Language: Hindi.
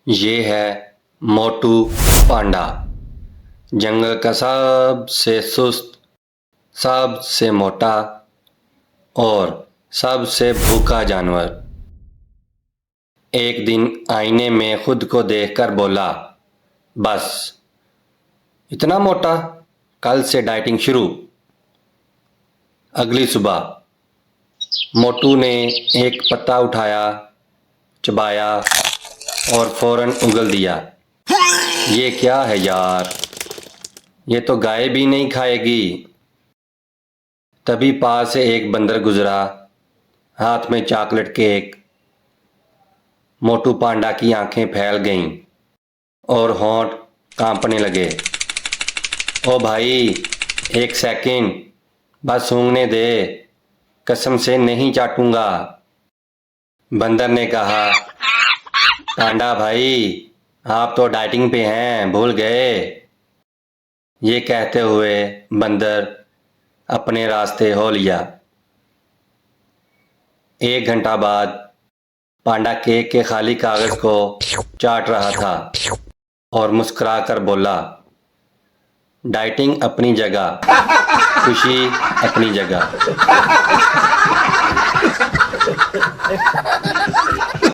ये है मोटू पांडा, जंगल का सबसे सुस्त, सबसे मोटा और सबसे भूखा जानवर। एक दिन आईने में खुद को देखकर बोला, बस इतना मोटा, कल से डाइटिंग शुरू। अगली सुबह मोटू ने एक पत्ता उठाया, चबाया और फौरन उगल दिया। ये क्या है यार, ये तो गाय भी नहीं खाएगी। तभी पास से एक बंदर गुजरा, हाथ में चॉकलेट केक। मोटू पांडा की आंखें फैल गईं और होंठ कांपने लगे। ओ भाई, एक सेकंड, बस सूंघने दे, कसम से नहीं चाटूंगा। बंदर ने कहा, पांडा भाई, आप तो डाइटिंग पे हैं, भूल गए। ये कहते हुए बंदर अपने रास्ते हो लिया। एक घंटा बाद पांडा केक के खाली कागज को चाट रहा था और मुस्कुरा कर बोला, डाइटिंग अपनी जगह, खुशी अपनी जगह।